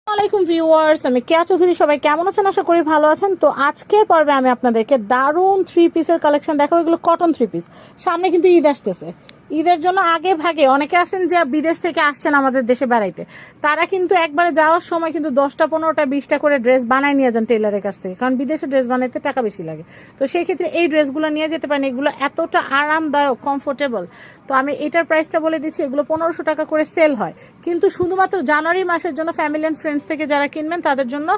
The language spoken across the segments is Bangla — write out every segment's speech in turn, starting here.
আসসালামাইকুম ভিউয়ার্স, আমি কেয়া চৌধুরী। সবাই কেমন আছেন? আশা করি ভালো আছেন। তো আজকের পর্বে আমি আপনাদেরকে দারুণ 3 পিসের কালেকশন দেখাবো। এগুলো কটন 3 পিস। সামনে কিন্তু ঈদ আসতেছে। ঈদের জন্য আগে ভাগে অনেকে আছেন যে বিদেশ থেকে আসছেন আমাদের দেশে বেড়াইতে, তারা কিন্তু একবারে যাওয়ার সময় কিন্তু 10টা 15টা 20টা করে ড্রেস বানায় নিয়ে যান টেইলারের কাছ থেকে, কারণ বিদেশে ড্রেস বানাইতে টাকা বেশি লাগে। তো সেই ক্ষেত্রে এই ড্রেসগুলো নিয়ে যেতে পারেন। এগুলো এতটা আরামদায়ক, কমফোর্টেবল। তো আমি এটার প্রাইসটা বলে দিচ্ছি। এগুলো 1500 টাকা করে সেল হয়, কিন্তু শুধুমাত্র জানুয়ারি মাসের জন্য ফ্যামিলি অ্যান্ড ফ্রেন্ডস থেকে যারা কিনবেন তাদের জন্য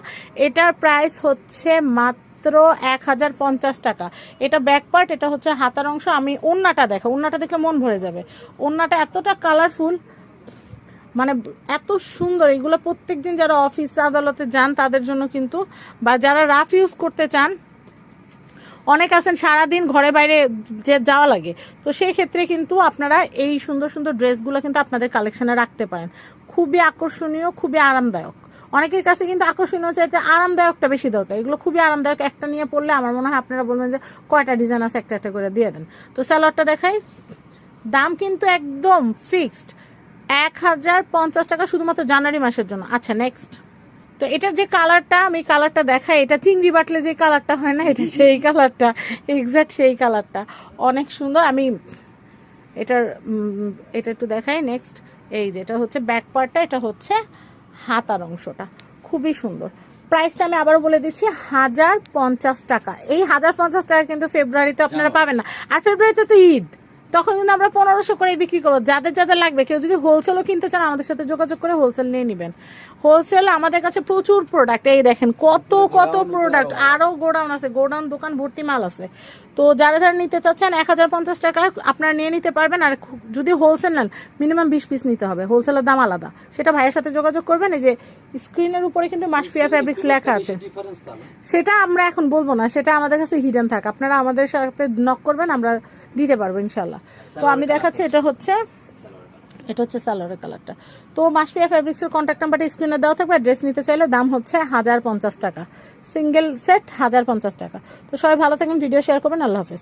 এটার প্রাইস হচ্ছে মাত্র 1050 টাকা। এটা ব্যাক পার্ট, এটা হচ্ছে হাতার অংশ। আমি ওড়নাটা দেখো, ওড়নাটা দেখলে মন ভরে যাবে। ওড়নাটা এতটা কালারফুল, মানে এত সুন্দর। এগুলো প্রত্যেকদিন যারা অফিস আদালতে যান তাদের জন্য কিন্তু, বা যারা রাফ ইউজ করতে চান, অনেক আছেন সারাদিন ঘরে বাইরে যে যাওয়া লাগে, তো সেই ক্ষেত্রে কিন্তু আপনারা এই সুন্দর সুন্দর ড্রেসগুলো কিন্তু আপনাদের কালেকশনে রাখতে পারেন। খুবই আকর্ষণীয়, খুবই আরামদায়ক। অনেকের কাছে কিন্তু আকর্ষণীয় চাইতে আরামদায়কটা বেশি দরকার। এগুলো খুবই আরামদায়ক। একটা নিয়ে পড়লে আমার মনে হয় আপনারা বলবেন যে কয়টা ডিজাইন আছে, একটা একটা করে দিয়ে দেন। তো স্যালোয়ারটা দেখাই। দাম কিন্তু একদম ফিক্সড 1050 টাকা, শুধুমাত্র জানুয়ারি মাসের জন্য। আচ্ছা, নেক্সট। তো এটার যে কালারটা, আমি কালারটা দেখাই। এটা চিংড়ি বাটলে যে কালারটা হয় না, এটা সেই কালারটা, এক্স্যাক্ট সেই কালারটা। অনেক সুন্দর। আমি এটার এটা একটু দেখাই। নেক্সট, এই যেটা হচ্ছে ব্যাক পার্টটা, এটা হচ্ছে হাতার অংশটা। খুবই সুন্দর। প্রাইসটা আমি আবারও বলে দিচ্ছি, 1050 টাকা। এই 1050 টাকা কিন্তু ফেব্রুয়ারিতে আপনারা পাবেন না। আর ফেব্রুয়ারিতে তো ঈদ, তখন কিন্তু আমরা 1500 করে বিক্রি করবো। যাদের যাদের লাগবে, কেউ যদি হোলসেলও কিনতে চান আমাদের সাথে যোগাযোগ করে হোলসেল নিয়ে নেবেন। হোলসেল আমাদের কাছে প্রচুর প্রোডাক্ট, এই দেখেন কত কত প্রোডাক্ট। আরও গোডাউন আছে, গোডাউন দোকান ভর্তি মাল আছে। তো যারা যারা নিতে চাচ্ছেন 1050 টাকা আপনারা নিয়ে নিতে পারবেন। আর যদি হোলসেল নেন মিনিমাম 20 পিস নিতে হবে। হোলসেলের দাম আলাদা, সেটা ভাইয়ের সাথে যোগাযোগ করবেন। এই যে স্ক্রিনের উপরে কিন্তু মাসফিয়া ফ্যাব্রিক্স লেখা আছে, সেটা আমরা এখন বলবো না, সেটা আমাদের কাছে হিডেন থাকে। আপনারা আমাদের সাথে নক করবেন, আমরা দিতে পারবো ইনশাল্লাহ। তো আমি দেখাচ্ছি, এটা হচ্ছে সালোয়ারের কালারটা। তো মাসফিয়া ফ্যাব্রিক্সের কন্ট্যাক্ট নাম্বারটা স্ক্রিনে দেওয়া থাকবে। ড্রেস নিতে চাইলে দাম হচ্ছে 1050 টাকা, সিঙ্গেল সেট 1050 টাকা। তো সবাই ভালো থাকবেন, ভিডিও শেয়ার করবেন। আল্লাহ হাফেজ।